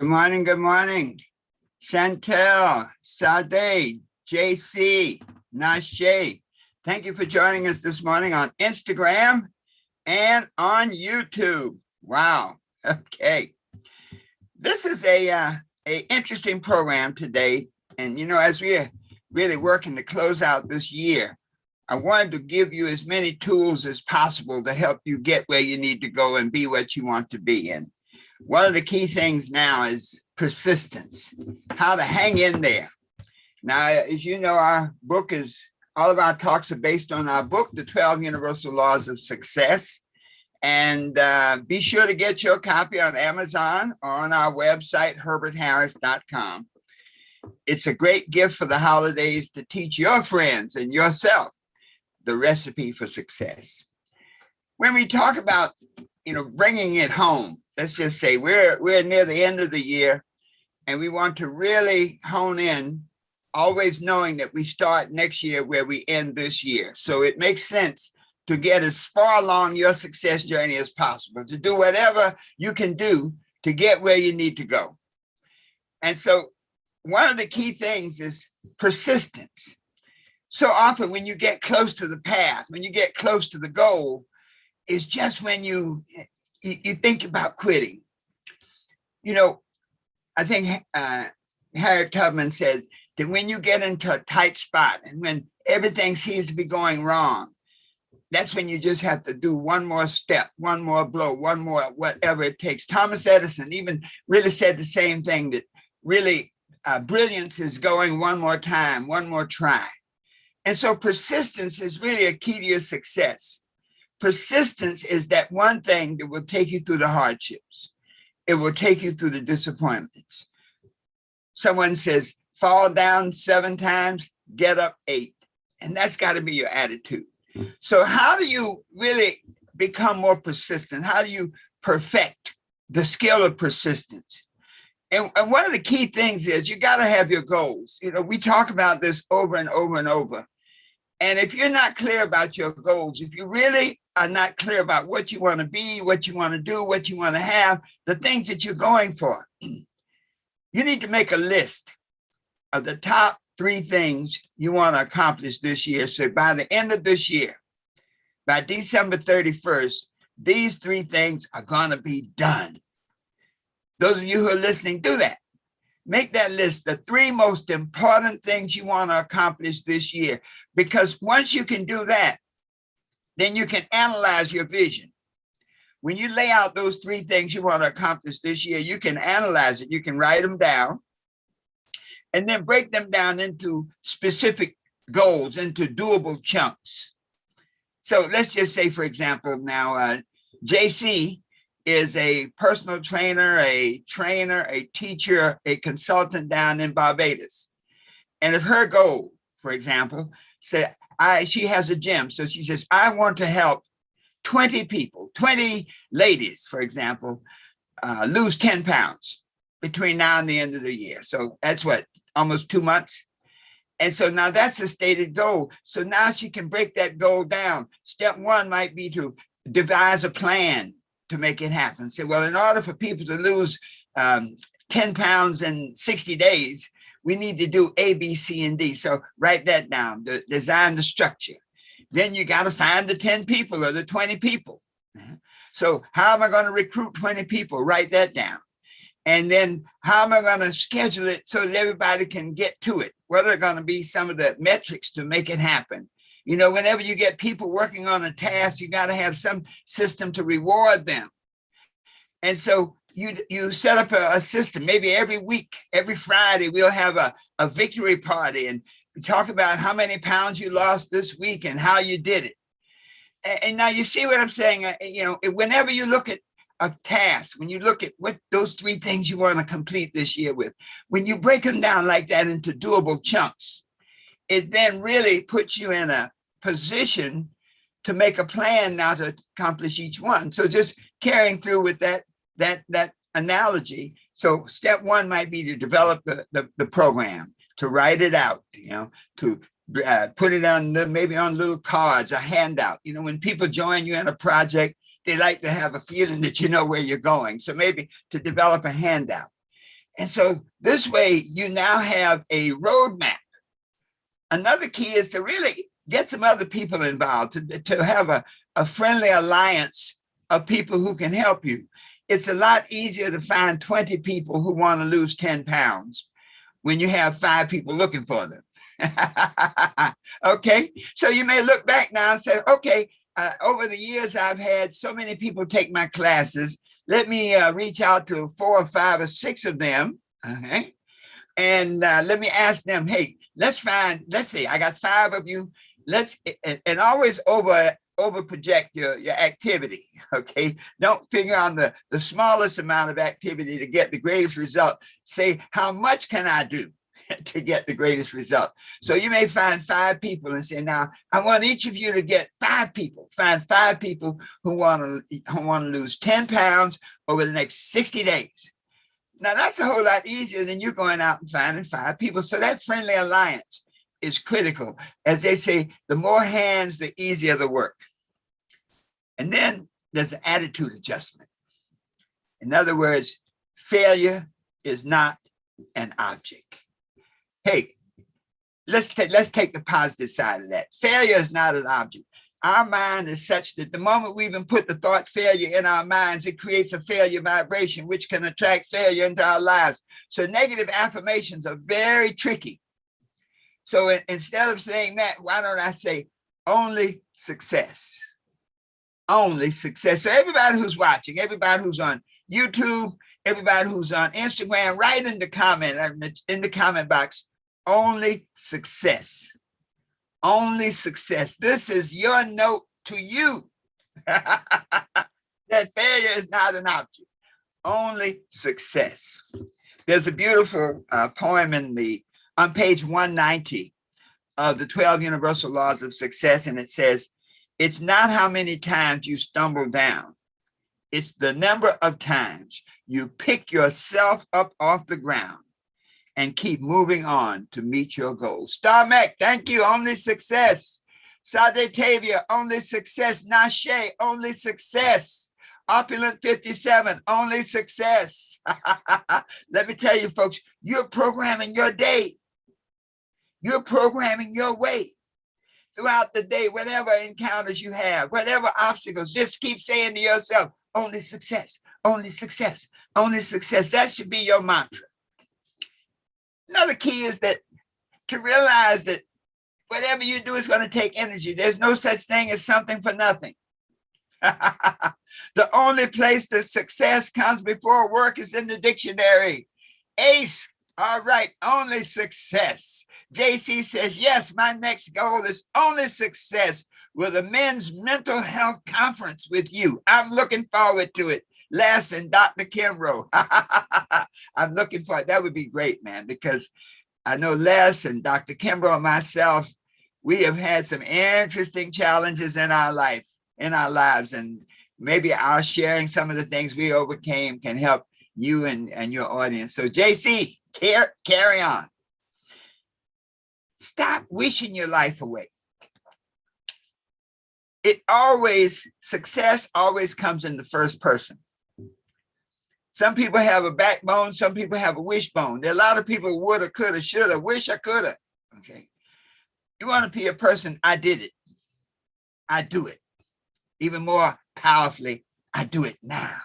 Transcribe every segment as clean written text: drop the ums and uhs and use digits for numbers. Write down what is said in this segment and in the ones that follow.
Good morning, good morning. Chantel, Sade, JC, Nashe. Thank you for joining us this morning on Instagram and on YouTube. Wow. Okay. This is a interesting program today. And, as we are really working to close out this year, I wanted to give you as many tools as possible to help you get where you need to go and be what you want to be. And one of the key things now is persistence, how to hang in there. Now, as you know, our book is, all of our talks are based on our book, The 12 Universal Laws of Success. And be sure to get your copy on Amazon or on our website, herbertharris.com. It's a great gift for the holidays to teach your friends and yourself the recipe for success. When we talk about, bringing it home, let's just say we're near the end of the year and we want to really hone in, always knowing that we start next year where we end this year. So it makes sense to get as far along your success journey as possible, to do whatever you can do to get where you need to go. And so one of the key things is persistence. So often when you get close to the path, when you get close to the goal, it's just when you think about quitting. I think Harriet Tubman said that when you get into a tight spot and when everything seems to be going wrong, that's when you just have to do one more step, one more blow, one more, whatever it takes. Thomas Edison even really said the same thing, that really brilliance is going one more time, one more try. And so persistence is really a key to your success. Persistence is that one thing that will take you through the hardships. It will take you through the disappointments. Someone says, fall down 7 times, get up 8. And that's got to be your attitude. So how do you really become more persistent? How do you perfect the skill of persistence? And one of the key things is you got to have your goals. We talk about this over and over and over. And if you're not clear about your goals, if you really are not clear about what you want to be, what you want to do, what you want to have, the things that you're going for, you need to make a list of the top 3 things you want to accomplish this year. So by the end of this year, by December 31st, these 3 things are going to be done. Those of you who are listening, do that. Make that list, the 3 most important things you want to accomplish this year. Because once you can do that, then you can analyze your vision. When you lay out those 3 things you want to accomplish this year, you can analyze it. You can write them down and then break them down into specific goals, into doable chunks. So let's just say, for example, now JC is a personal trainer, a teacher, a consultant down in Barbados. And if her goal, for example, she has a gym. So she says, I want to help 20 people, 20 ladies, for example, lose 10 pounds between now and the end of the year. So that's what, almost 2 months. And so now that's a stated goal. So now she can break that goal down. Step 1 might be to devise a plan to make it happen. Say, well, in order for people to lose 10 pounds in 60 days, we need to do A, B, C, and D. So write that down, design the structure. Then you got to find the 10 people or the 20 people. So how am I going to recruit 20 people? Write that down. And then how am I going to schedule it so that everybody can get to it? What are going to be some of the metrics to make it happen? Whenever you get people working on a task, you got to have some system to reward them. And so you set up a system. Maybe every week, every Friday, we'll have a victory party and talk about how many pounds you lost this week and how you did it. And now you see what I'm saying? Whenever you look at a task, when you look at what those 3 things you want to complete this year with, when you break them down like that into doable chunks, it then really puts you in a position to make a plan now to accomplish each one. So just carrying through with that analogy. So step 1 might be to develop the program, to write it out, to put it on maybe on little cards, a handout. When people join you in a project, they like to have a feeling that you know where you're going. So maybe to develop a handout. And so this way, you now have a roadmap. Another key is to really get some other people involved, to have a friendly alliance of people who can help you. It's a lot easier to find 20 people who want to lose 10 pounds when you have 5 people looking for them. Okay, so you may look back now and say, okay, over the years, I've had so many people take my classes. Let me reach out to 4 or 5 or 6 of them. Okay. And let me ask them, hey, let's see, I got 5 of you. And always over project your activity. Okay. Don't figure on the smallest amount of activity to get the greatest result. Say, how much can I do to get the greatest result? So you may find 5 people and say, now I want each of you to get 5 people, find 5 people who want to lose 10 pounds over the next 60 days. Now that's a whole lot easier than you going out and finding 5 people. So that friendly alliance is critical. As they say, the more hands, the easier the work. And then there's an attitude adjustment. In other words, failure is not an object. Hey, let's take the positive side of that. Failure is not an object. Our mind is such that the moment we even put the thought failure in our minds, it creates a failure vibration, which can attract failure into our lives. So negative affirmations are very tricky. So instead of saying that, why don't I say only success? Only success. So everybody who's watching, everybody who's on YouTube, everybody who's on Instagram, write in the comment box, only success. Only success. This is your note to you. That failure is not an object. Only success. There's a beautiful poem on page 190 of the 12 Universal Laws of Success, and it says, it's not how many times you stumble down. It's the number of times you pick yourself up off the ground and keep moving on to meet your goals. Star Mac, thank you. Only success. Sade Tavia, only success. Nashe, only success. Opulent 57, only success. Let me tell you, folks, you're programming your day. You're programming your way throughout the day, whatever encounters you have, whatever obstacles, just keep saying to yourself, only success, only success, only success. That should be your mantra. Another key is that to realize that whatever you do is going to take energy. There's no such thing as something for nothing. The only place that success comes before work is in the dictionary. Ace, all right, only success. JC says, yes, my next goal is only success with a men's mental health conference with you. I'm looking forward to it. Les and Dr. Kimbrough. I'm looking for it. That would be great, man, because I know Les and Dr. Kimbrough and myself, we have had some interesting challenges in our lives, and maybe our sharing some of the things we overcame can help you and your audience. So JC, carry on. Stop wishing your life away. Success always comes in the first person. Some people have a backbone. Some people have a wishbone. There are a lot of people who woulda, coulda, shoulda, wish I coulda. Okay. You want to be a person, I did it. I do it. Even more powerfully, I do it now.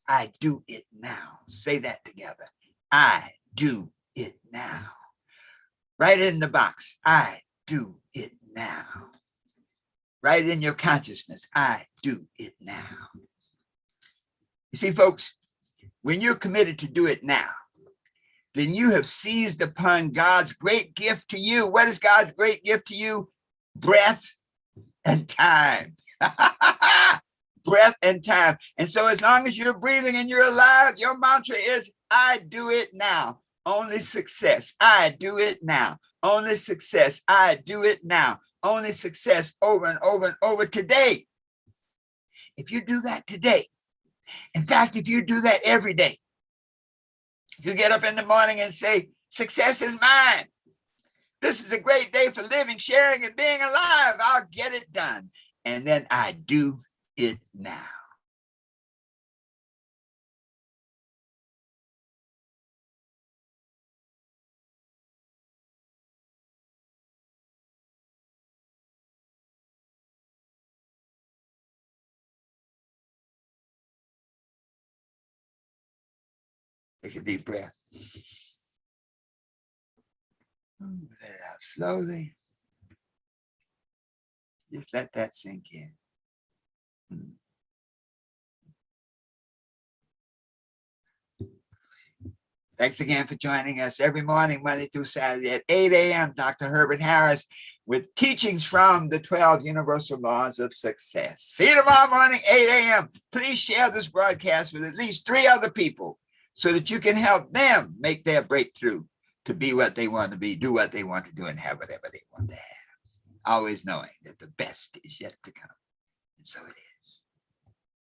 I do it now. Say that together. I do it now. Write it in the box. I do it now. Write it in your consciousness. I do it now. You see, folks, when you're committed to do it now, then you have seized upon God's great gift to you. What is God's great gift to you? Breath and time. Breath and time. And so as long as you're breathing and you're alive, your mantra is, I do it now. Only success. I do it now. Only success. I do it now. Only success over and over and over today. If you do that today, in fact, if you do that every day, if you get up in the morning and say, success is mine. This is a great day for living, sharing, and being alive. I'll get it done. And then I do it now. Take a deep breath. Let it out slowly. Just let that sink in. Thanks again for joining us every morning, Monday through Saturday at 8 a.m. Dr. Herbert Harris with teachings from the 12 Universal Laws of Success. See you tomorrow morning, 8 a.m. Please share this broadcast with at least 3 other people so that you can help them make their breakthrough to be what they want to be, do what they want to do, and have whatever they want to have. Always knowing that the best is yet to come. And so it is.